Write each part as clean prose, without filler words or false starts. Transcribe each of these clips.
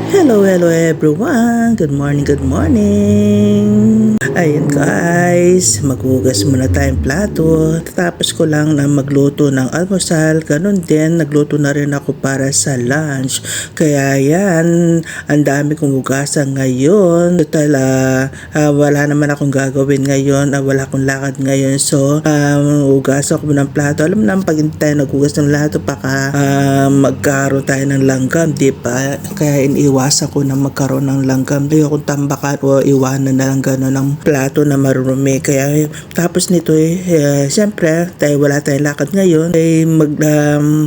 Hello everyone! Good morning, good morning! Ayun guys, maghugas muna tayong plato. Tatapos ko lang na magluto ng almusal. Ganun din, nagluto na rin ako para sa lunch. Kaya yan, ang dami kong hugasan ngayon. Total, wala naman akong gagawin ngayon. Wala akong lakad ngayon. So, hugasan ko ng plato. Alam mo naman, pag hindi tayo naghugas ng plato, baka magkaroon tayo ng langgam, di ba? Kaya iniwasan ko na magkaroon ng langgam. Ayokong tambakan o iwanan na lang gano'n ng plato na marumi. Kaya tapos nito siyempre tayo wala tayong lakad ngayon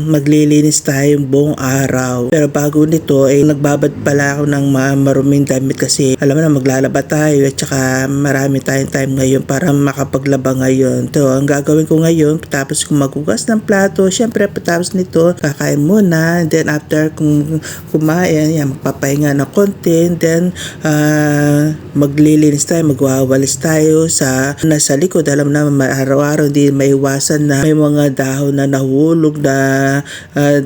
maglilinis tayo buong araw. Pero bago nito nagbabad pala ako ng maruming damit kasi alam mo na maglalaba tayo at saka marami tayong time ngayon para makapaglaba ngayon. So ang gagawin ko ngayon tapos kung maghugas ng plato, siyempre patapos nito kakain muna, then after kung kumain magpapahinga ng konti, then maglilinis tayo, magwawalis tayo sa nasa likod. Alam naman araw-araw hindi maiwasan na may mga dahon na nahulog na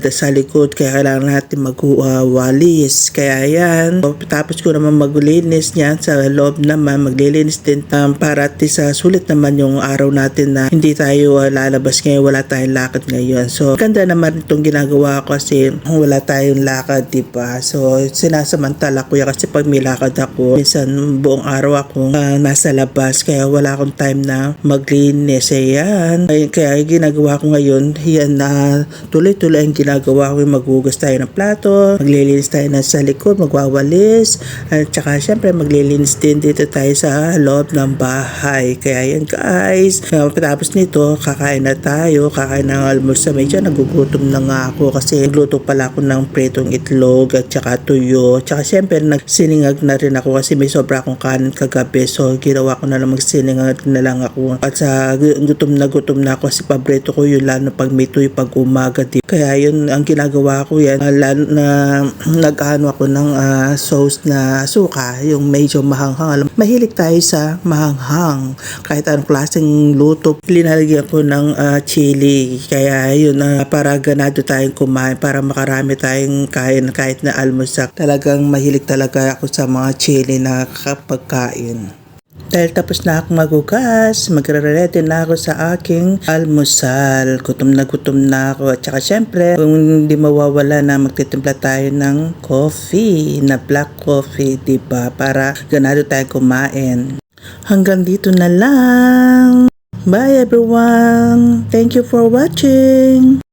sa likod, kaya kailangan natin magwalis. Kaya yan, tapos ko naman maglinis niyan sa loob naman, maglilinis din para at sa sulit naman yung araw natin na hindi tayo lalabas ngayon, wala tayong lakad ngayon. So ganda naman itong ginagawa ko kasi wala tayong lakad, diba? So sinasamantala ko yan kasi pag may lakad ako, minsan buong araw ako nasa labas, kaya wala akong time na maglinis. Ayan, kaya ginagawa ko ngayon yan na tuloy-tuloy ang ginagawa ko, maghugas tayo ng plato, maglilinis tayo na sa likod, magwawalis, at saka syempre maglilinis din dito tayo sa loob ng bahay. Kaya yan guys, tapos nito kakain na tayo, kakain ng almusal. Medyo nagugutom na nga ako kasi nagluto pala ako ng pritong itlog at saka tuyo, at saka syempre nagsiningag na rin ako kasi may sobra akong kanin kagabi. So ginawa ko na lang magsiningag na lang ako, at sa gutom na ako kasi paborito ko yun lalo pag may tuyo pag umaga, kaya yun ang ginagawa ko yan, lalo na nag-ano ako ng sauce na suka, yung medyo mahanghang. Mahilig tayo sa mahanghang kahit anong klaseng luto, linalagyan ko ng chili. Kaya yun, para ganado tayong kumain, para makarami tayong kain kahit na almusal. Talagang mahilig talaga ako sa mga chili na pagkain. Dahil tapos na akong maghugas, magre-ready na ako sa aking almusal. Gutom na ako. At saka syempre, kung hindi mawawala na magtitimpla tayo ng coffee, na black coffee, diba? Para ganado tayo kumain. Hanggang dito na lang. Bye everyone. Thank you for watching.